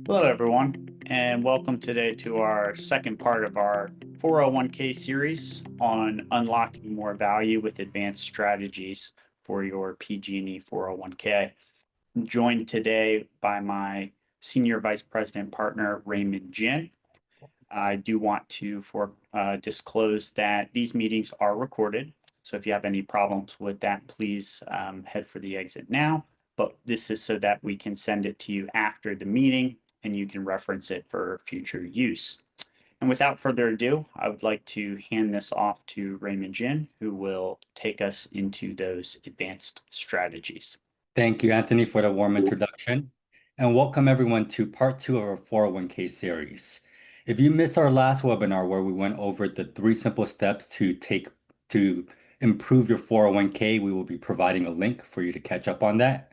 Hello, everyone, and welcome today to our second part of our 401k series on unlocking more value with advanced strategies for your PG&E 401k. I'm joined today by my Senior Vice President partner, Raymond Jin. I do want to disclose that these meetings are recorded. So if you have any problems with that, please head for the exit now. But this is so that we can send it to you after the meeting and you can reference it for future use. And without further ado, I would like to hand this off to Raymond Jin, who will take us into those advanced strategies. Thank you, Anthony, for the warm introduction. And welcome everyone to part two of our 401k series. If you missed our last webinar where we went over the 3 simple steps to take to improve your 401k, we will be providing a link for you to catch up on that.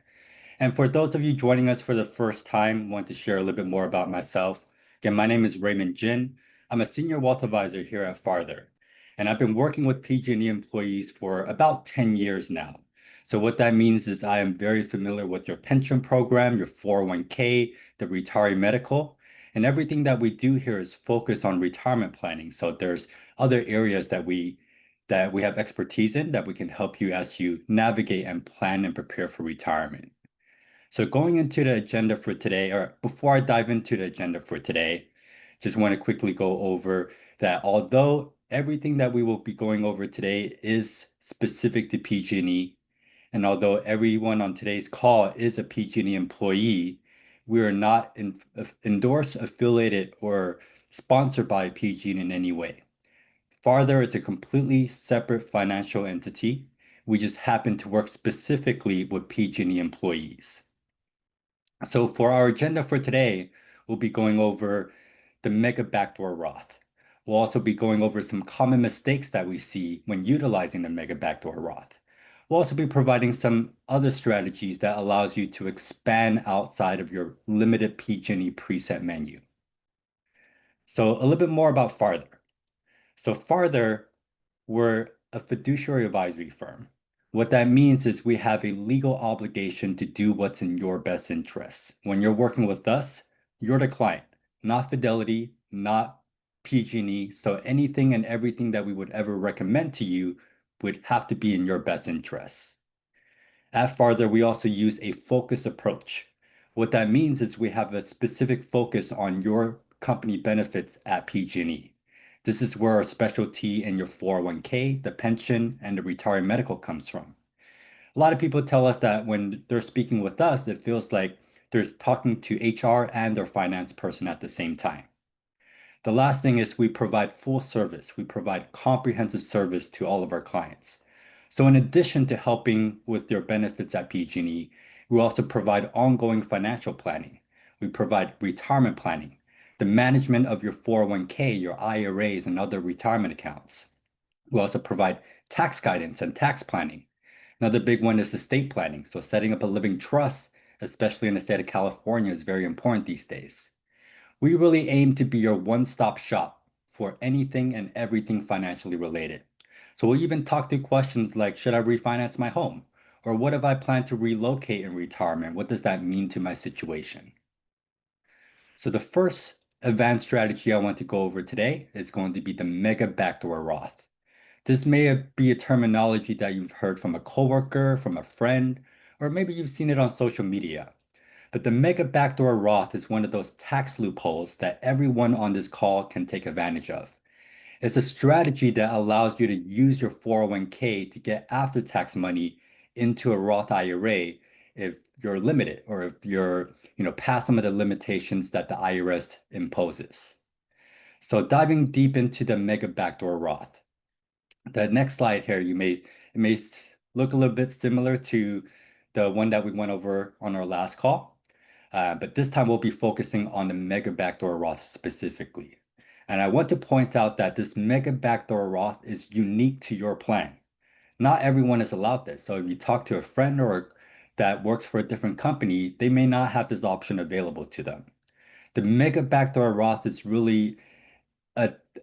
And for those of you joining us for the first time, I want to share a little bit more about myself. Again, my name is Raymond Jin. I'm a senior wealth advisor here at Farther, and I've been working with PG&E employees for about 10 years now. So what that means is I am very familiar with your pension program, your 401k, the retiree medical, and everything that we do here is focused on retirement planning. So there's other areas that we have expertise in that we can help you as you navigate and plan and prepare for retirement. So going into the agenda for today, or before I dive into the agenda for today, just want to quickly go over that although everything that we will be going over today is specific to PG&E, and although everyone on today's call is a PG&E employee, we are not endorsed, affiliated, or sponsored by PG&E in any way. Farther, it's a completely separate financial entity. We just happen to work specifically with PG&E employees. So for our agenda for today, we'll be going over the Mega Backdoor Roth. We'll also be going over some common mistakes that we see when utilizing the Mega Backdoor Roth. We'll also be providing some other strategies that allows you to expand outside of your limited PG&E preset menu. So a little bit more about Farther. So Farther, we're a fiduciary advisory firm. What that means is we have a legal obligation to do what's in your best interests. When you're working with us, you're the client, not Fidelity, not PG&E. So anything and everything that we would ever recommend to you would have to be in your best interests. At Farther, we also use a focus approach. What that means is we have a specific focus on your company benefits at PG&E. This is where our specialty in your 401k, the pension, and the retirement medical comes from. A lot of people tell us that when they're speaking with us, it feels like they're talking to HR and their finance person at the same time. The last thing is we provide full service. We provide comprehensive service to all of our clients. So in addition to helping with your benefits at PG&E, we also provide ongoing financial planning. We provide retirement planning, the management of your 401k, your IRAs, and other retirement accounts. We also provide tax guidance and tax planning. Another big one is estate planning. So setting up a living trust, especially in the state of California, is very important these days. We really aim to be your one-stop shop for anything and everything financially related. So we'll even talk through questions like, should I refinance my home? Or what if I plan to relocate in retirement? What does that mean to my situation? So the first advanced strategy I want to go over today is going to be the Mega Backdoor Roth. This may be a terminology that you've heard from a coworker, from a friend, or maybe you've seen it on social media. But the Mega Backdoor Roth is one of those tax loopholes that everyone on this call can take advantage of. It's a strategy that allows you to use your 401k to get after-tax money into a Roth IRA if you're limited or if you're, past some of the limitations that the IRS imposes. So diving deep into the Mega Backdoor Roth. The next slide here, it may look a little bit similar to the one that we went over on our last call. But this time we'll be focusing on the Mega Backdoor Roth specifically. And I want to point out that this Mega Backdoor Roth is unique to your plan. Not everyone is allowed this. So if you talk to a friend or that works for a different company, they may not have this option available to them. The Mega Backdoor Roth is really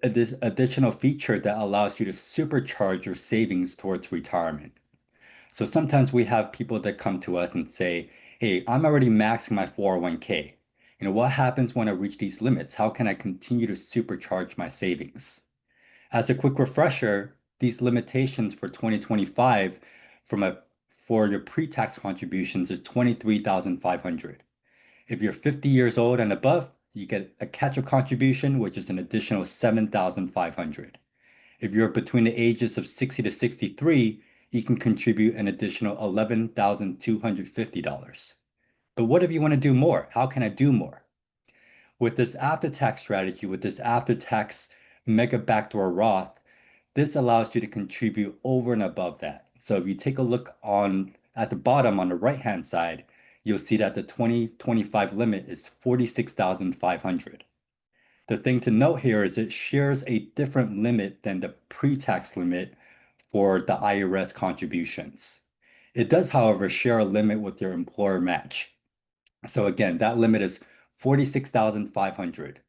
this additional feature that allows you to supercharge your savings towards retirement. So sometimes we have people that come to us and say, hey, I'm already maxing my 401k. What happens when I reach these limits? How can I continue to supercharge my savings? As a quick refresher, these limitations for 2025 for your pre-tax contributions is 23,500. If you're 50 years old and above, you get a catch-up contribution, which is an additional 7,500. If you're between the ages of 60 to 63, you can contribute an additional $11,250. But what if you want to do more? How can I do more? With this after-tax strategy, with this after-tax Mega Backdoor Roth, this allows you to contribute over and above that. So if you take a look at the bottom on the right-hand side, you'll see that the 2025 limit is 46,500. The thing to note here is it shares a different limit than the pre-tax limit for the IRS contributions. It does, however, share a limit with your employer match. So again, that limit is 46,500.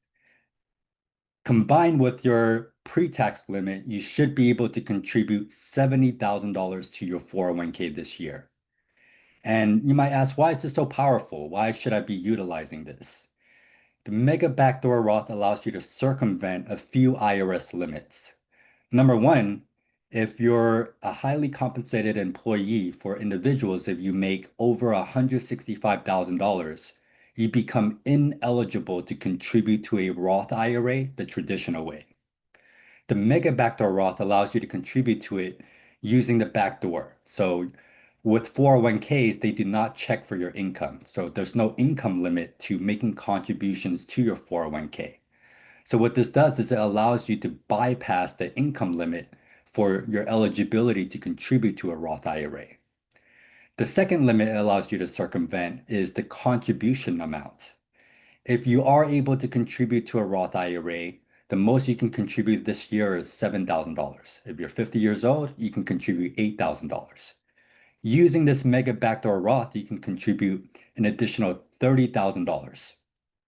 Combined with your pre-tax limit, you should be able to contribute $70,000 to your 401k this year. And you might ask, why is this so powerful? Why should I be utilizing this? The Mega Backdoor Roth allows you to circumvent a few IRS limits. Number one, if you're a highly compensated employee for individuals, if you make over $165,000, you become ineligible to contribute to a Roth IRA the traditional way. The Mega Backdoor Roth allows you to contribute to it using the backdoor. So with 401ks, they do not check for your income. So there's no income limit to making contributions to your 401k. So what this does is it allows you to bypass the income limit for your eligibility to contribute to a Roth IRA. The second limit it allows you to circumvent is the contribution amount. If you are able to contribute to a Roth IRA, the most you can contribute this year is $7,000. If you're 50 years old, you can contribute $8,000. Using this Mega Backdoor Roth, you can contribute an additional $30,000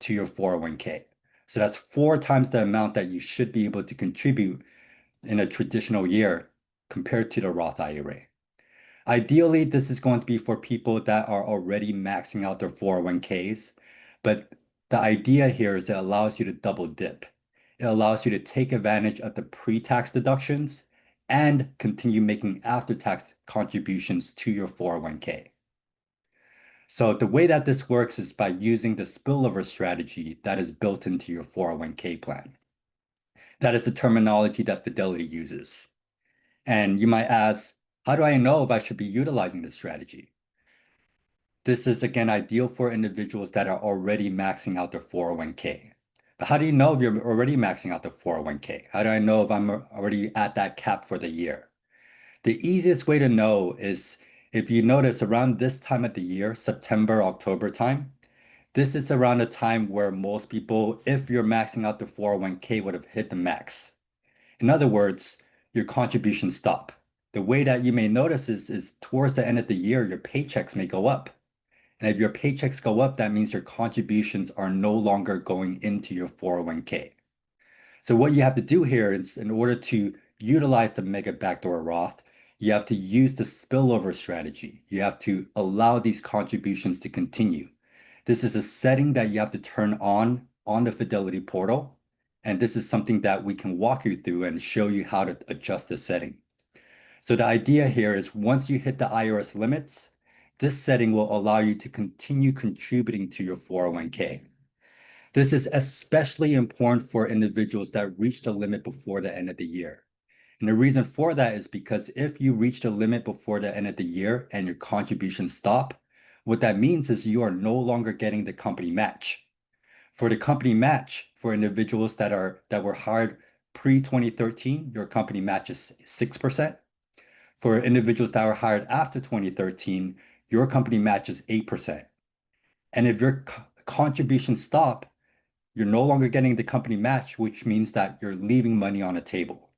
to your 401k. So that's 4 times the amount that you should be able to contribute in a traditional year compared to the Roth IRA. Ideally, this is going to be for people that are already maxing out their 401ks, but the idea here is it allows you to double dip. It allows you to take advantage of the pre-tax deductions and continue making after-tax contributions to your 401k. So the way that this works is by using the spillover strategy that is built into your 401k plan. That is the terminology that Fidelity uses. And you might ask, how do I know if I should be utilizing this strategy? This is again ideal for individuals that are already maxing out their 401k. But how do you know if you're already maxing out the 401k? How do I know if I'm already at that cap for the year? The easiest way to know is if you notice around this time of the year, September, October time, this is around the time where most people, if you're maxing out the 401k, would have hit the max. In other words, your contributions stop. The way that you may notice is towards the end of the year, your paychecks may go up. And if your paychecks go up, that means your contributions are no longer going into your 401k. So what you have to do here is in order to utilize the Mega Backdoor Roth, you have to use the spillover strategy. You have to allow these contributions to continue. This is a setting that you have to turn on the Fidelity portal. And this is something that we can walk you through and show you how to adjust the setting. So the idea here is once you hit the IRS limits, this setting will allow you to continue contributing to your 401k. This is especially important for individuals that reach the limit before the end of the year. And the reason for that is because if you reach the limit before the end of the year and your contributions stop, what that means is you are no longer getting the company match. For the company match, for individuals that were hired pre-2013, your company match is 6%. For individuals that were hired after 2013, your company match is 8%. And if your contributions stop, you're no longer getting the company match, which means that you're leaving money on the table.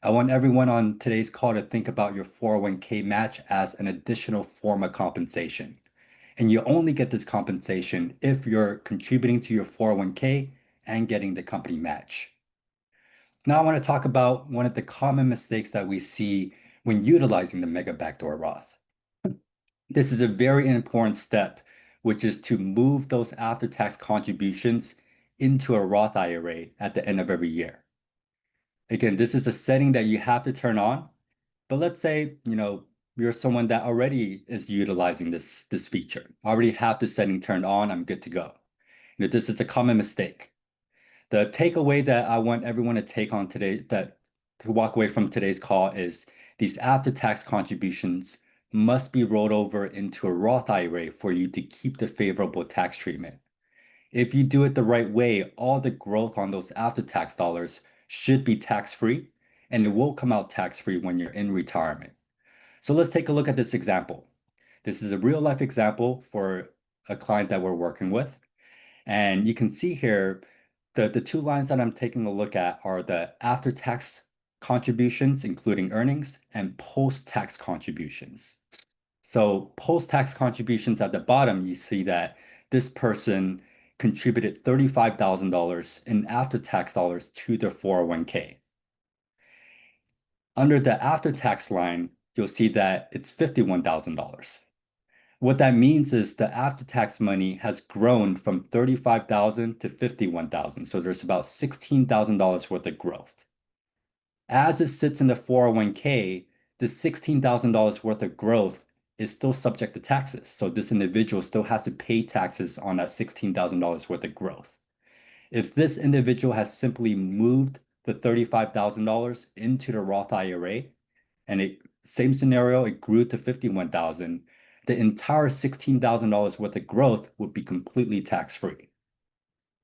I want everyone on today's call to think about your 401k match as an additional form of compensation. And you only get this compensation if you're contributing to your 401k and getting the company match. Now I want to talk about one of the common mistakes that we see when utilizing the Mega Backdoor Roth. This is a very important step which is to move those after-tax contributions into a Roth IRA at the end of every year. Again, this is a setting that you have to turn on, but let's say, you're someone that already is utilizing this feature. I already have the setting turned on, I'm good to go. This is a common mistake. The takeaway that I want everyone to take on today, that to walk away from today's call, is these after-tax contributions must be rolled over into a Roth IRA for you to keep the favorable tax treatment. If you do it the right way, all the growth on those after-tax dollars should be tax-free, and it will come out tax-free when you're in retirement. So let's take a look at this example. This is a real-life example for a client that we're working with. And you can see here, the two lines that I'm taking a look at are the after-tax contributions, including earnings, and post-tax contributions. So post-tax contributions at the bottom, you see that this person contributed $35,000 in after-tax dollars to their 401k. Under the after-tax line, you'll see that it's $51,000. What that means is the after-tax money has grown from $35,000 to $51,000. So there's about $16,000 worth of growth. As it sits in the 401k, the $16,000 worth of growth is still subject to taxes. So this individual still has to pay taxes on that $16,000 worth of growth. If this individual has simply moved the $35,000 into the Roth IRA, and same scenario, it grew to $51,000, the entire $16,000 worth of growth would be completely tax-free.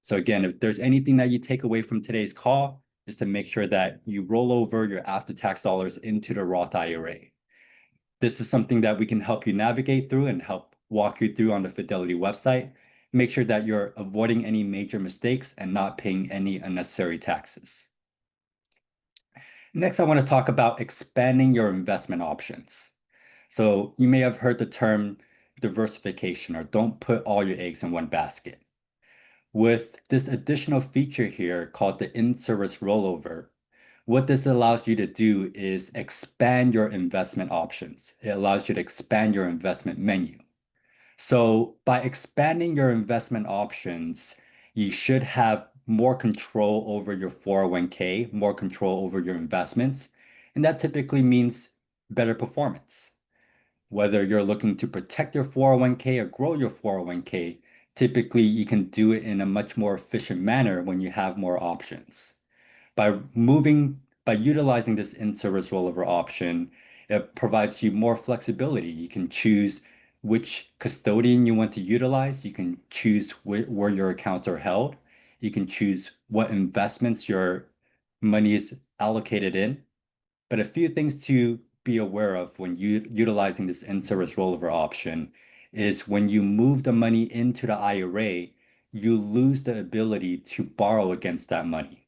So again, if there's anything that you take away from today's call, is to make sure that you roll over your after-tax dollars into the Roth IRA. This is something that we can help you navigate through and help walk you through on the Fidelity website. Make sure that you're avoiding any major mistakes and not paying any unnecessary taxes. Next, I want to talk about expanding your investment options. So you may have heard the term diversification, or don't put all your eggs in one basket. With this additional feature here called the in-service rollover, what this allows you to do is expand your investment options. It allows you to expand your investment menu. So by expanding your investment options, you should have more control over your 401k, more control over your investments, and that typically means better performance. Whether you're looking to protect your 401k or grow your 401k, typically you can do it in a much more efficient manner when you have more options. By utilizing this in-service rollover option, it provides you more flexibility. You can choose which custodian you want to utilize. You can choose where your accounts are held. You can choose what investments your money is allocated in. But a few things to be aware of when utilizing this in-service rollover option is when you move the money into the IRA, you lose the ability to borrow against that money.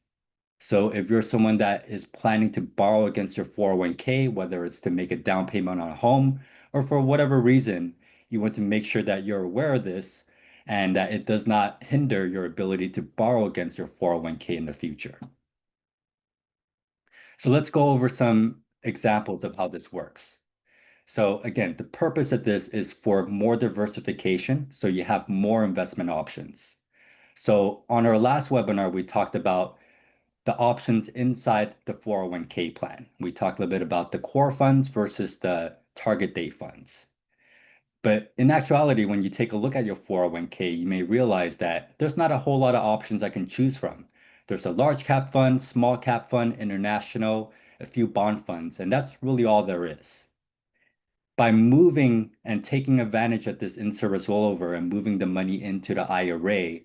So if you're someone that is planning to borrow against your 401k, whether it's to make a down payment on a home or for whatever reason, you want to make sure that you're aware of this and that it does not hinder your ability to borrow against your 401k in the future. So let's go over some examples of how this works. So again, the purpose of this is for more diversification, so you have more investment options. So on our last webinar, we talked about the options inside the 401k plan. We talked a little bit about the core funds versus the target date funds. But in actuality, when you take a look at your 401k, you may realize that there's not a whole lot of options I can choose from. There's a large cap fund, small cap fund, international, a few bond funds, and that's really all there is. By moving and taking advantage of this in-service rollover and moving the money into the IRA,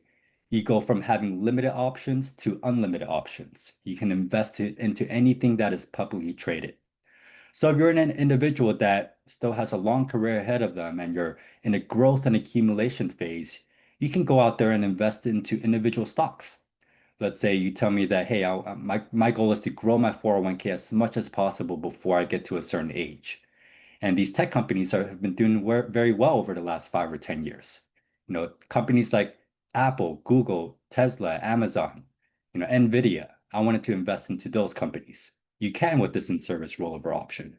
you go from having limited options to unlimited options. You can invest it into anything that is publicly traded. So if you're an individual that still has a long career ahead of them and you're in a growth and accumulation phase, you can go out there and invest into individual stocks. Let's say you tell me that, hey, my goal is to grow my 401k as much as possible before I get to a certain age. And these tech companies have been doing very well over the last 5 or 10 years. Companies like Apple, Google, Tesla, Amazon, Nvidia. I wanted to invest into those companies. You can with this in-service rollover option.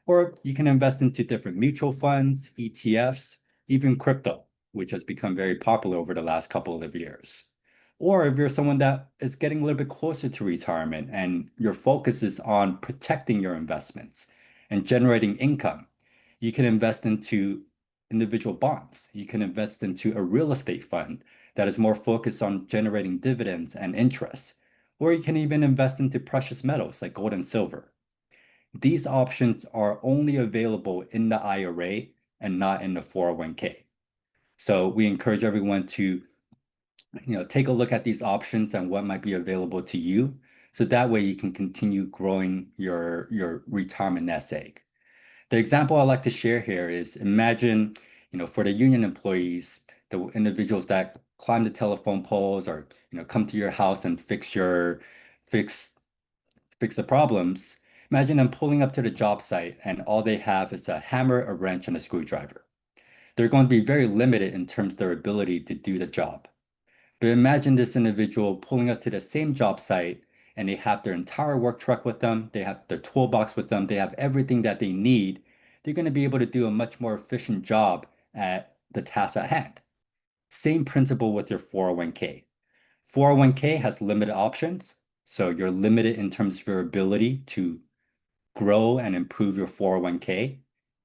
Or you can invest into different mutual funds, ETFs, even crypto. which has become very popular over the last couple of years. Or if you're someone that is getting a little bit closer to retirement and your focus is on protecting your investments and generating income, you can invest into individual bonds. You can invest into a real estate fund that is more focused on generating dividends and interest. Or you can even invest into precious metals like gold and silver. These options are only available in the IRA and not in the 401k. So we encourage everyone to take a look at these options and what might be available to you. So that way you can continue growing your retirement nest egg. The example I like to share here is imagine, for the union employees, the individuals that climb the telephone poles or, come to your house and fix fix the problems. Imagine them pulling up to the job site and all they have is a hammer, a wrench, and a screwdriver. They're going to be very limited in terms of their ability to do the job. But imagine this individual pulling up to the same job site and they have their entire work truck with them, they have their toolbox with them, they have everything that they need. They're going to be able to do a much more efficient job at the task at hand. Same principle with your 401k. 401k has limited options, so you're limited in terms of your ability to grow and improve your 401k.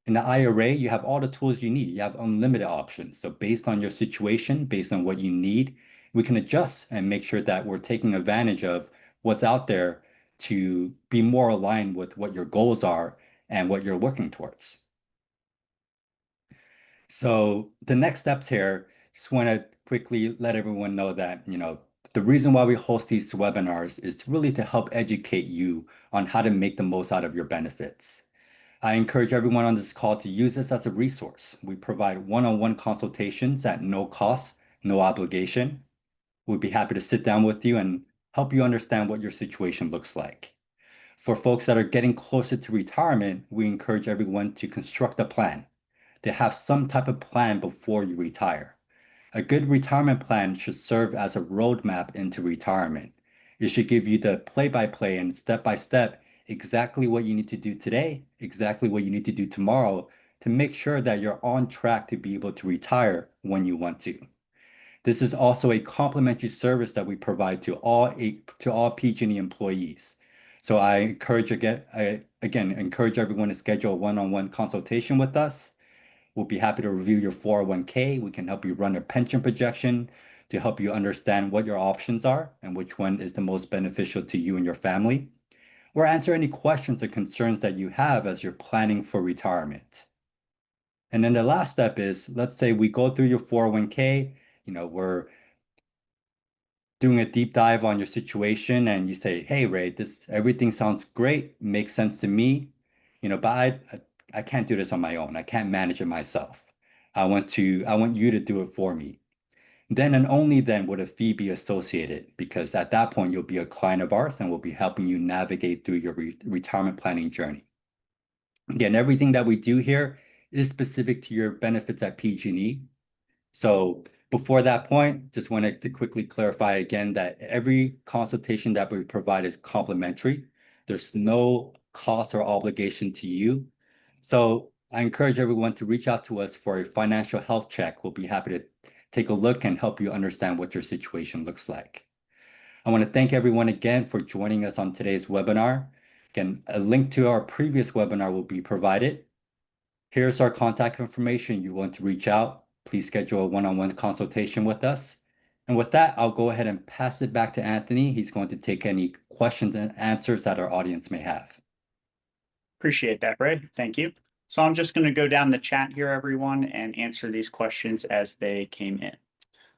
In the IRA, you have all the tools you need. You have unlimited options. So based on your situation, based on what you need, we can adjust and make sure that we're taking advantage of what's out there to be more aligned with what your goals are and what you're working towards. So the next steps here, just want to quickly let everyone know that, the reason why we host these webinars is really to help educate you on how to make the most out of your benefits. I encourage everyone on this call to use this as a resource. We provide one-on-one consultations at no cost, no obligation. We'd be happy to sit down with you and help you understand what your situation looks like. For folks that are getting closer to retirement, we encourage everyone to construct a plan, to have some type of plan before you retire. A good retirement plan should serve as a roadmap into retirement. It should give you the play-by-play and step-by-step exactly what you need to do today, exactly what you need to do tomorrow to make sure that you're on track to be able to retire when you want to. This is also a complimentary service that we provide to all PG&E employees. So I again encourage everyone to schedule a one-on-one consultation with us. We'll be happy to review your 401k. We can help you run a pension projection to help you understand what your options are and which one is the most beneficial to you and your family, or answer any questions or concerns that you have as you're planning for retirement. And then the last step is, let's say we go through your 401k, we're doing a deep dive on your situation and you say, hey, Ray, everything sounds great, makes sense to me, but I can't do this on my own. I can't manage it myself. I want you to do it for me. Then and only then would a fee be associated, because at that point you'll be a client of ours and we'll be helping you navigate through your retirement planning journey. Again, everything that we do here is specific to your benefits at PG&E. So before that point, just wanted to quickly clarify again that every consultation that we provide is complimentary. There's no cost or obligation to you. So I encourage everyone to reach out to us for a financial health check. We'll be happy to take a look and help you understand what your situation looks like. I want to thank everyone again for joining us on today's webinar. Again, a link to our previous webinar will be provided. Here's our contact information. You want to reach out, please schedule a one-on-one consultation with us. And with that, I'll go ahead and pass it back to Anthony. He's going to take any questions and answers that our audience may have. Appreciate that, Ray. Thank you. So I'm just going to go down the chat here, everyone, and answer these questions as they came in.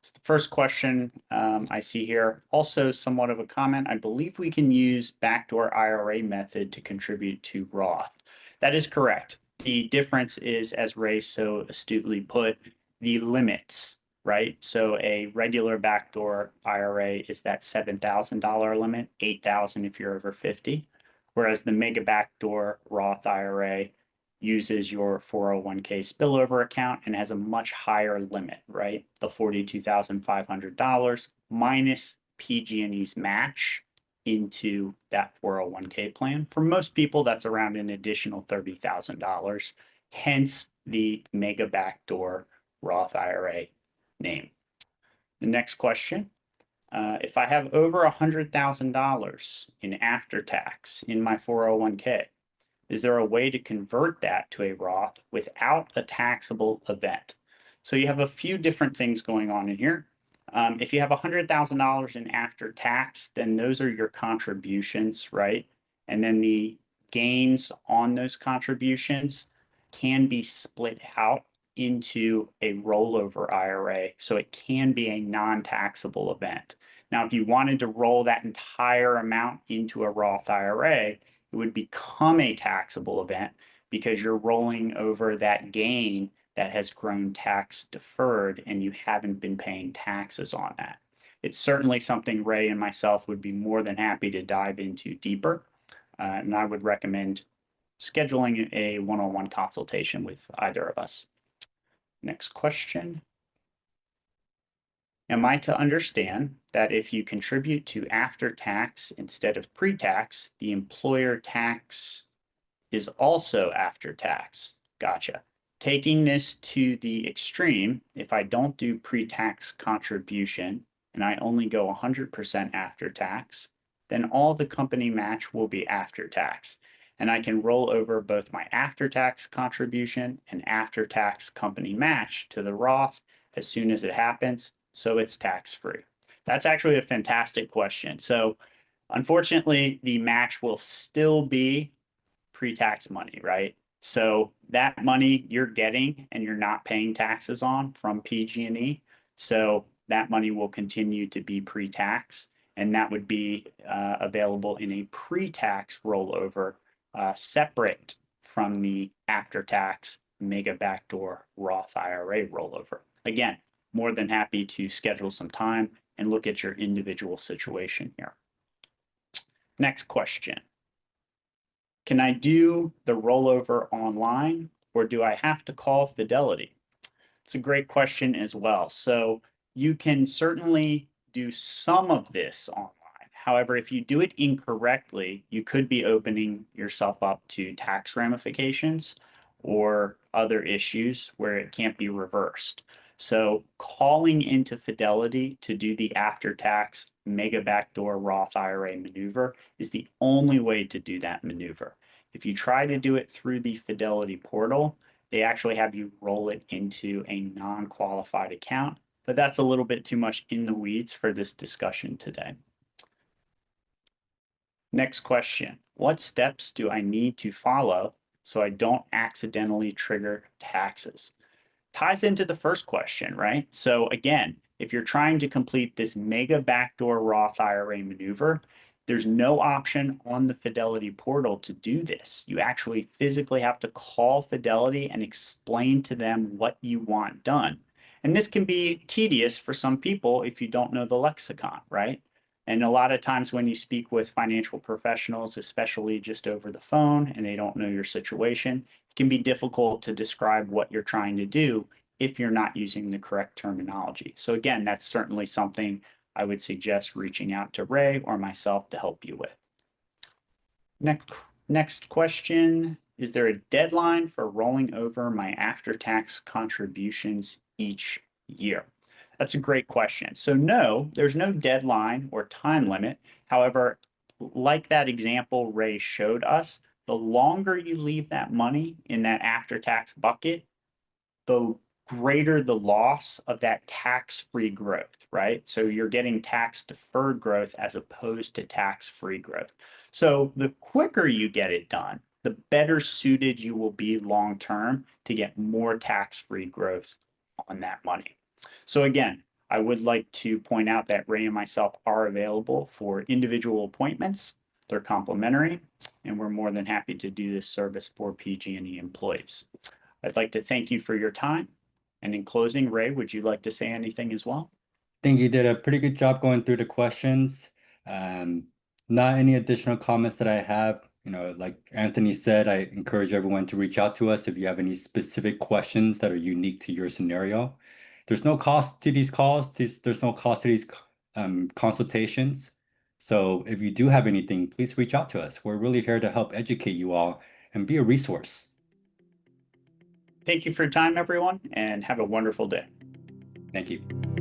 So the first question I see here, also somewhat of a comment. I believe we can use backdoor IRA method to contribute to Roth. That is correct. The difference is, as Ray so astutely put, the limits, right? So a regular backdoor IRA is that $7,000 limit, $8,000 if you're over 50, whereas the Mega Backdoor Roth IRA uses your 401k spillover account and has a much higher limit, right? The $42,500 minus PG&E's match into that 401k plan. For most people, that's around an additional $30,000, hence the Mega Backdoor Roth IRA name. The next question, if I have over $100,000 in after tax in my 401k, is there a way to convert that to a Roth without a taxable event? So you have a few different things going on in here. If you have $100,000 in after tax, then those are your contributions, right? And then the gains on those contributions can be split out into a rollover IRA. So it can be a non-taxable event. Now, if you wanted to roll that entire amount into a Roth IRA, it would become a taxable event because you're rolling over that gain that has grown tax deferred and you haven't been paying taxes on that. It's certainly something Ray and myself would be more than happy to dive into deeper. And I would recommend scheduling a one-on-one consultation with either of us. Next question. Am I to understand that if you contribute to after tax instead of pre-tax, the employer tax is also after tax? Gotcha. Taking this to the extreme, if I don't do pre-tax contribution and I only go 100% after tax, then all the company match will be after tax. And I can roll over both my after tax contribution and after tax company match to the Roth as soon as it happens. So it's tax free. That's actually a fantastic question. So unfortunately, the match will still be pre-tax money, right? So that money you're getting and you're not paying taxes on from PG&E. So that money will continue to be pre-tax, and that would be available in a pre-tax rollover separate from the after-tax Mega Backdoor Roth IRA rollover. Again, more than happy to schedule some time and look at your individual situation here. Next question. Can I do the rollover online or do I have to call Fidelity? It's a great question as well. So you can certainly do some of this online. However, if you do it incorrectly, you could be opening yourself up to tax ramifications or other issues where it can't be reversed. So calling into Fidelity to do the after-tax Mega Backdoor Roth IRA maneuver is the only way to do that maneuver. If you try to do it through the Fidelity portal, they actually have you roll it into a non-qualified account, but that's a little bit too much in the weeds for this discussion today. Next question. What steps do I need to follow so I don't accidentally trigger taxes? Ties into the first question, right? So again, if you're trying to complete this Mega Backdoor Roth IRA maneuver, there's no option on the Fidelity portal to do this. You actually physically have to call Fidelity and explain to them what you want done. And this can be tedious for some people if you don't know the lexicon, right? And a lot of times when you speak with financial professionals, especially just over the phone, and they don't know your situation, it can be difficult to describe what you're trying to do if you're not using the correct terminology. So again, that's certainly something I would suggest reaching out to Ray or myself to help you with. Next question, is there a deadline for rolling over my after-tax contributions each year? That's a great question. So no, there's no deadline or time limit. However, like that example Ray showed us, the longer you leave that money in that after-tax bucket, the greater the loss of that tax-free growth, right? So you're getting tax-deferred growth as opposed to tax-free growth. So the quicker you get it done, the better suited you will be long-term to get more tax-free growth on that money. So again, I would like to point out that Ray and myself are available for individual appointments. They're complimentary, and we're more than happy to do this service for PG&E employees. I'd like to thank you for your time. And in closing, Ray, would you like to say anything as well? I think you did a pretty good job going through the questions. Um, Not any additional comments that I have. Like Anthony said, I encourage everyone to reach out to us if you have any specific questions that are unique to your scenario. There's no cost to these calls. There's no cost to these consultations. So if you do have anything, please reach out to us. We're really here to help educate you all and be a resource. Thank you for your time, everyone, and have a wonderful day. Thank you.